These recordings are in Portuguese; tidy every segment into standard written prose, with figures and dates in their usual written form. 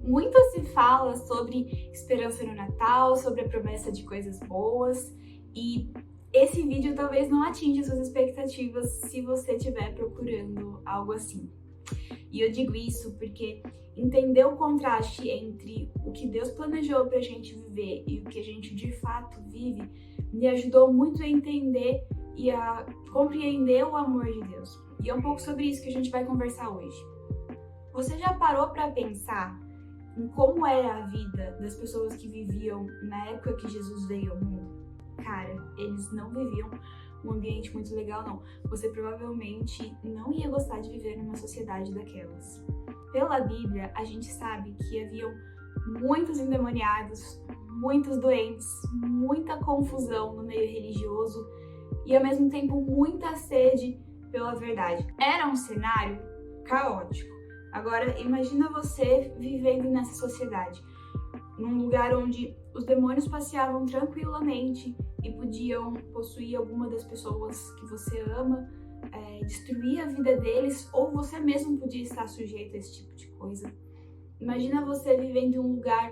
Muito se fala sobre esperança no Natal, sobre a promessa de coisas boas, e esse vídeo talvez não atinja suas expectativas se você estiver procurando algo assim. E eu digo isso porque entender o contraste entre o que Deus planejou pra gente viver e o que a gente de fato vive me ajudou muito a entender e a compreender o amor de Deus. E é um pouco sobre isso que a gente vai conversar hoje. Você já parou pra pensar em como era a vida das pessoas que viviam na época que Jesus veio ao mundo? Cara, eles não viviam um ambiente muito legal, não. Você provavelmente não ia gostar de viver numa sociedade daquelas. Pela Bíblia, a gente sabe que haviam muitos endemoniados, muitos doentes, muita confusão no meio religioso e, ao mesmo tempo, muita sede pela verdade. Era um cenário caótico. Agora, imagina você vivendo nessa sociedade, num lugar onde os demônios passeavam tranquilamente e podiam possuir alguma das pessoas que você ama, destruir a vida deles, ou você mesmo podia estar sujeito a esse tipo de coisa. Imagina você vivendo em um lugar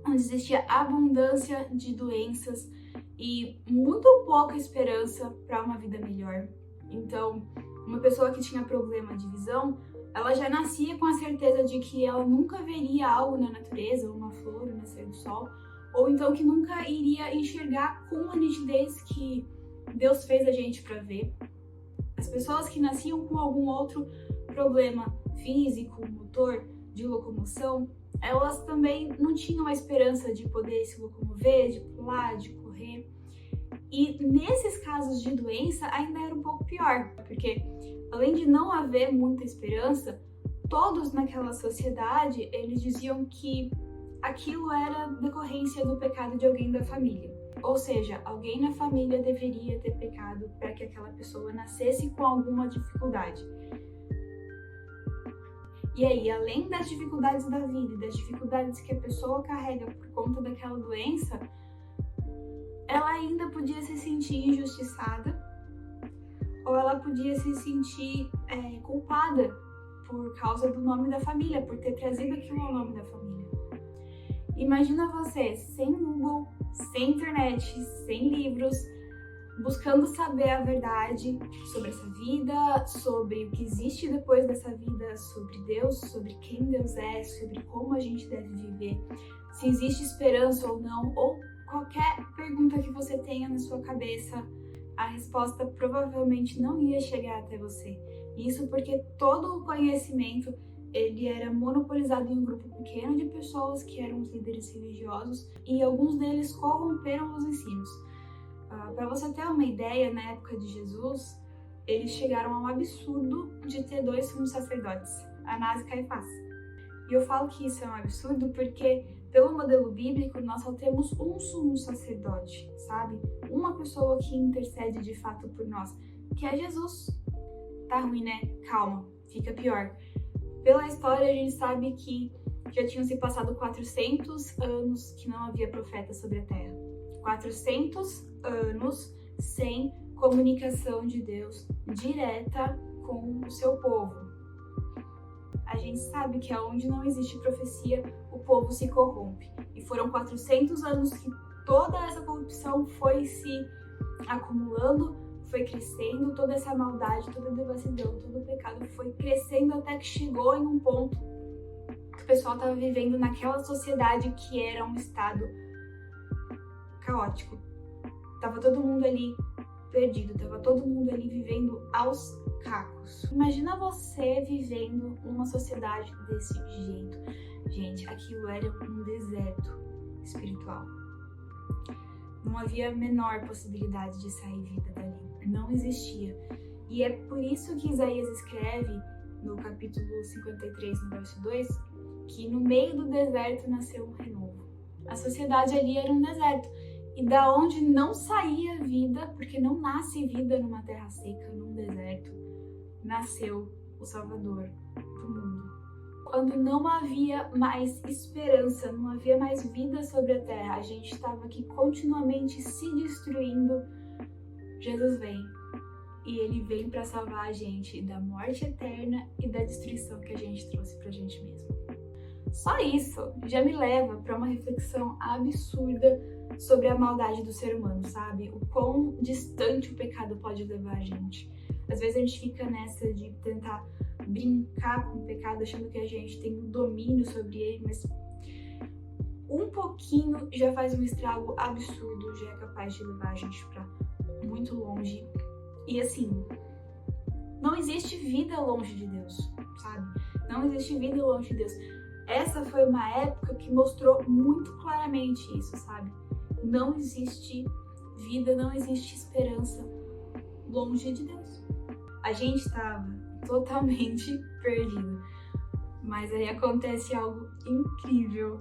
onde existia abundância de doenças e muito pouca esperança para uma vida melhor. Então, uma pessoa que tinha problema de visão, ela já nascia com a certeza de que ela nunca veria algo na natureza, uma flor, o nascer do sol, ou então que nunca iria enxergar com a nitidez que Deus fez a gente para ver. As pessoas que nasciam com algum outro problema físico, motor, de locomoção, elas também não tinham a esperança de poder se locomover, de pular, de correr. E nesses casos de doença ainda era um pouco pior, porque além de não haver muita esperança, todos naquela sociedade, eles diziam que aquilo era decorrência do pecado de alguém da família. Ou seja, alguém na família deveria ter pecado para que aquela pessoa nascesse com alguma dificuldade. E aí, além das dificuldades da vida e das dificuldades que a pessoa carrega por conta daquela doença, ela ainda podia se sentir injustiçada, ou ela podia se sentir culpada por causa do nome da família, por ter trazido aquilo ao nome da família. Imagina você sem Google, sem internet, sem livros, buscando saber a verdade sobre essa vida, sobre o que existe depois dessa vida, sobre Deus, sobre quem Deus é, sobre como a gente deve viver, se existe esperança ou não, ou qualquer pergunta que você tenha na sua cabeça, a resposta provavelmente não ia chegar até você. Isso porque todo o conhecimento ele era monopolizado em um grupo pequeno de pessoas que eram os líderes religiosos e alguns deles corromperam os ensinos. Para você ter uma ideia, na época de Jesus, eles chegaram ao absurdo de ter 2 sumos sacerdotes, Anás e Caifás. E eu falo que isso é um absurdo porque, pelo modelo bíblico, nós só temos um sumo sacerdote, sabe? Uma pessoa que intercede de fato por nós, que é Jesus. Tá ruim, né? Calma, fica pior. Pela história, a gente sabe que já tinham se passado 400 anos que não havia profeta sobre a Terra. 400 anos sem comunicação de Deus direta com o seu povo. A gente sabe que onde não existe profecia, o povo se corrompe. E foram 400 anos que toda essa corrupção foi se acumulando, foi crescendo, toda essa maldade, toda a devassidão, todo o pecado foi crescendo até que chegou em um ponto que o pessoal estava vivendo naquela sociedade que era um estado caótico. Tava todo mundo ali perdido, tava todo mundo ali vivendo aos cacos. Imagina você vivendo numa sociedade desse jeito. Gente, aquilo era um deserto espiritual. Não havia a menor possibilidade de sair vida dali. Não existia. E é por isso que Isaías escreve no capítulo 53, no verso 2, que no meio do deserto nasceu um renovo. A sociedade ali era um deserto. E da onde não saía vida, porque não nasce vida numa terra seca, num deserto, nasceu o Salvador do mundo. Quando não havia mais esperança, não havia mais vida sobre a terra, a gente estava aqui continuamente se destruindo, Jesus vem. E ele vem para salvar a gente da morte eterna e da destruição que a gente trouxe pra gente mesmo. Só isso já me leva para uma reflexão absurda sobre a maldade do ser humano, sabe? O quão distante o pecado pode levar a gente. Às vezes a gente fica nessa de tentar brincar com o pecado, achando que a gente tem um domínio sobre ele, mas um pouquinho já faz um estrago absurdo, já é capaz de levar a gente para muito longe. E assim, não existe vida longe de Deus, sabe? Não existe vida longe de Deus. Essa foi uma época que mostrou muito claramente isso, sabe? Não existe vida, não existe esperança longe de Deus. A gente estava totalmente perdido. Mas aí acontece algo incrível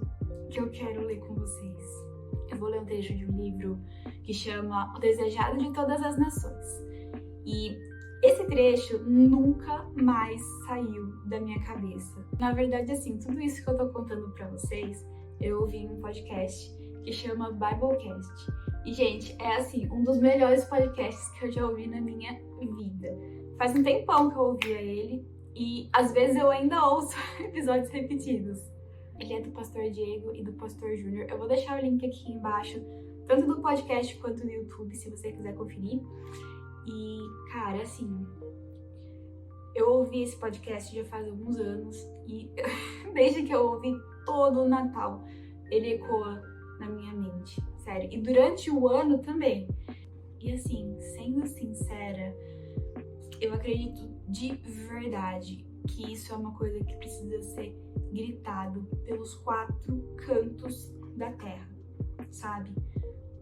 que eu quero ler com vocês. Eu vou ler um trecho de um livro que chama O Desejado de Todas as Nações. E esse trecho nunca mais saiu da minha cabeça. Na verdade, assim, tudo isso que eu tô contando pra vocês, eu ouvi em um podcast que chama Biblecast. E, gente, é assim, um dos melhores podcasts que eu já ouvi na minha vida. Faz um tempão que eu ouvia ele e às vezes eu ainda ouço episódios repetidos. Ele é do Pastor Diego e do Pastor Júnior. Eu vou deixar o link aqui embaixo, tanto do podcast quanto do YouTube, se você quiser conferir. E, cara, assim, eu ouvi esse podcast já faz alguns anos e desde que eu ouvi todo o Natal, ele ecoa na minha mente, sério. E durante o ano também. E assim, sendo sincera, eu acredito de verdade que isso é uma coisa que precisa ser gritado pelos 4 cantos da terra, sabe?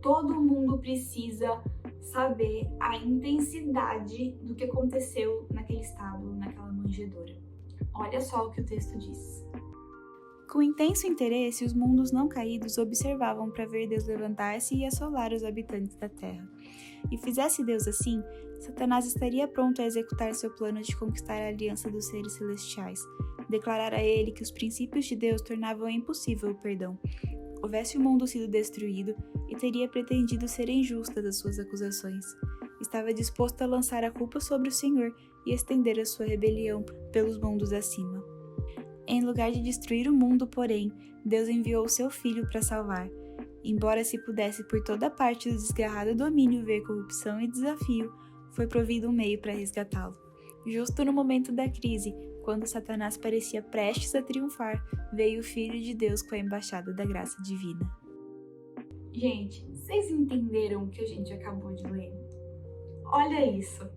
Todo mundo precisa saber a intensidade do que aconteceu naquele estábulo, naquela manjedoura. Olha só o que o texto diz. Com intenso interesse, os mundos não caídos observavam para ver Deus levantar-se e assolar os habitantes da terra. E fizesse Deus assim, Satanás estaria pronto a executar seu plano de conquistar a aliança dos seres celestiais, declarar a ele que os princípios de Deus tornavam impossível o perdão. Houvesse o mundo sido destruído e teria pretendido ser injusta das suas acusações. Estava disposto a lançar a culpa sobre o Senhor e estender a sua rebelião pelos mundos acima. Em lugar de destruir o mundo, porém, Deus enviou o seu Filho para salvar. Embora se pudesse por toda parte do desgarrado domínio ver corrupção e desafio, foi provido um meio para resgatá-lo. Justo no momento da crise, quando Satanás parecia prestes a triunfar, veio o Filho de Deus com a embaixada da graça divina. Gente, vocês entenderam o que a gente acabou de ler? Olha isso!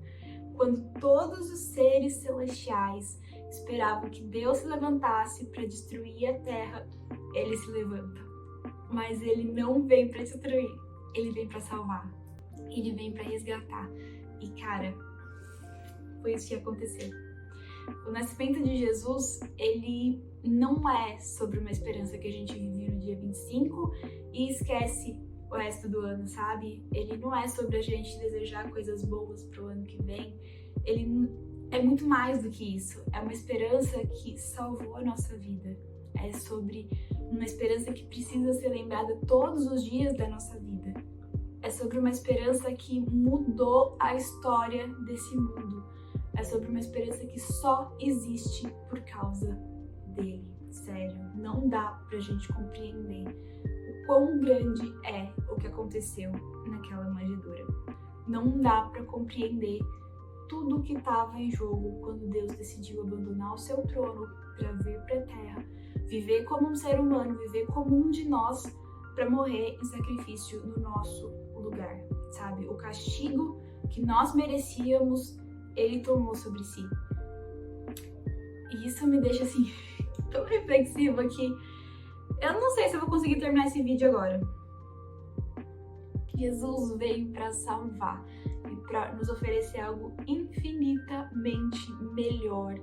Quando todos os seres celestiais esperavam que Deus se levantasse para destruir a terra, ele se levanta. Mas ele não vem para destruir, ele vem para salvar. Ele vem para resgatar. E cara, foi isso que aconteceu. O nascimento de Jesus, ele não é sobre uma esperança que a gente vive no dia 25 e esquece o resto do ano, sabe? Ele não é sobre a gente desejar coisas boas pro ano que vem. Ele é muito mais do que isso. É uma esperança que salvou a nossa vida. É sobre uma esperança que precisa ser lembrada todos os dias da nossa vida. É sobre uma esperança que mudou a história desse mundo. É sobre uma esperança que só existe por causa dele. Sério, não dá pra gente compreender o quão grande é o que aconteceu naquela manjedoura. Não dá pra compreender tudo o que estava em jogo quando Deus decidiu abandonar o seu trono para vir para a terra, viver como um ser humano, viver como um de nós, para morrer em sacrifício no nosso lugar, sabe? O castigo que nós merecíamos, ele tomou sobre si. E isso me deixa assim tão reflexiva que eu não sei se eu vou conseguir terminar esse vídeo agora. Jesus veio para salvar e para nos oferecer algo infinitamente melhor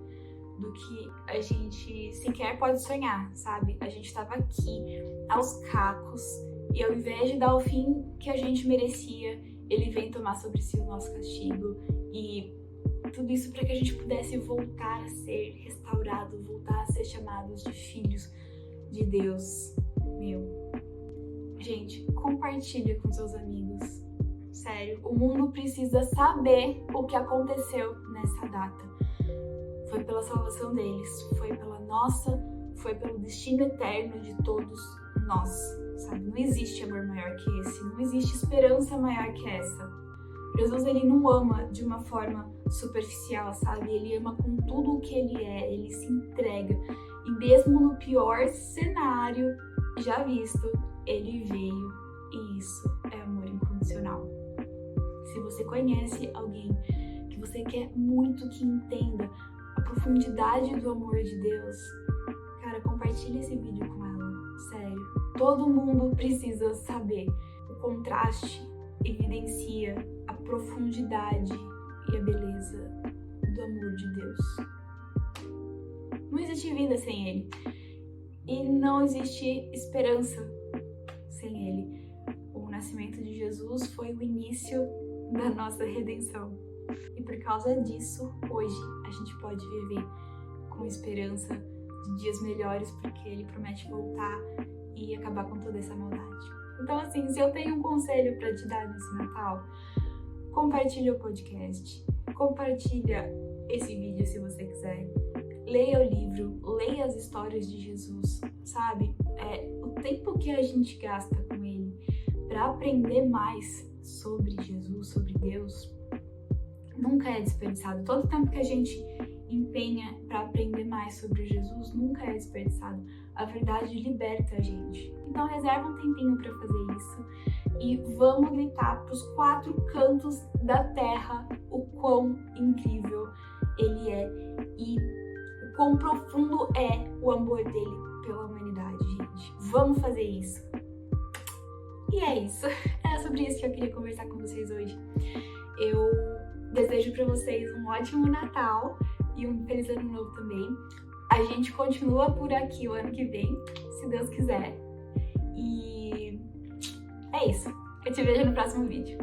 do que a gente sequer pode sonhar, sabe? A gente estava aqui aos cacos e ao invés de dar o fim que a gente merecia, ele vem tomar sobre si o nosso castigo e tudo isso para que a gente pudesse voltar a ser restaurado, voltar a ser chamados de filhos de Deus. Gente, compartilha com seus amigos. Sério, o mundo precisa saber o que aconteceu nessa data. Foi pela salvação deles, foi pela nossa foi pelo destino eterno de todos nós, sabe? Não existe amor maior que esse, não existe esperança maior que essa. Jesus, ele não ama de uma forma superficial, sabe? Ele ama com tudo o que ele é, ele se entrega. E mesmo no pior cenário já visto, ele veio, e isso é amor incondicional. Se você conhece alguém que você quer muito que entenda a profundidade do amor de Deus, cara, compartilha esse vídeo com ela, sério. Todo mundo precisa saber. O contraste evidencia a profundidade e a beleza do amor de Deus. Não existe vida sem Ele. E não existe esperança sem Ele. O nascimento de Jesus foi o início da nossa redenção. E por causa disso, hoje, a gente pode viver com esperança de dias melhores, porque Ele promete voltar e acabar com toda essa maldade. Então, assim, se eu tenho um conselho para te dar nesse Natal, compartilha o podcast, compartilha esse vídeo se você quiser, leia o livro, leia as histórias de Jesus, sabe? O tempo que a gente gasta com Ele para aprender mais sobre Jesus, sobre Deus, nunca é desperdiçado. Todo o tempo que a gente empenha para aprender mais sobre Jesus nunca é desperdiçado. A verdade liberta a gente. Então reserva um tempinho para fazer isso e vamos gritar para os 4 cantos da terra o quão incrível Ele é e o quão profundo é o amor dele pela humanidade, gente. Vamos fazer isso. E é isso. É sobre isso que eu queria conversar com vocês hoje. Eu desejo para vocês um ótimo Natal e um feliz ano novo também. A gente continua por aqui o ano que vem, se Deus quiser. E é isso. Eu te vejo no próximo vídeo.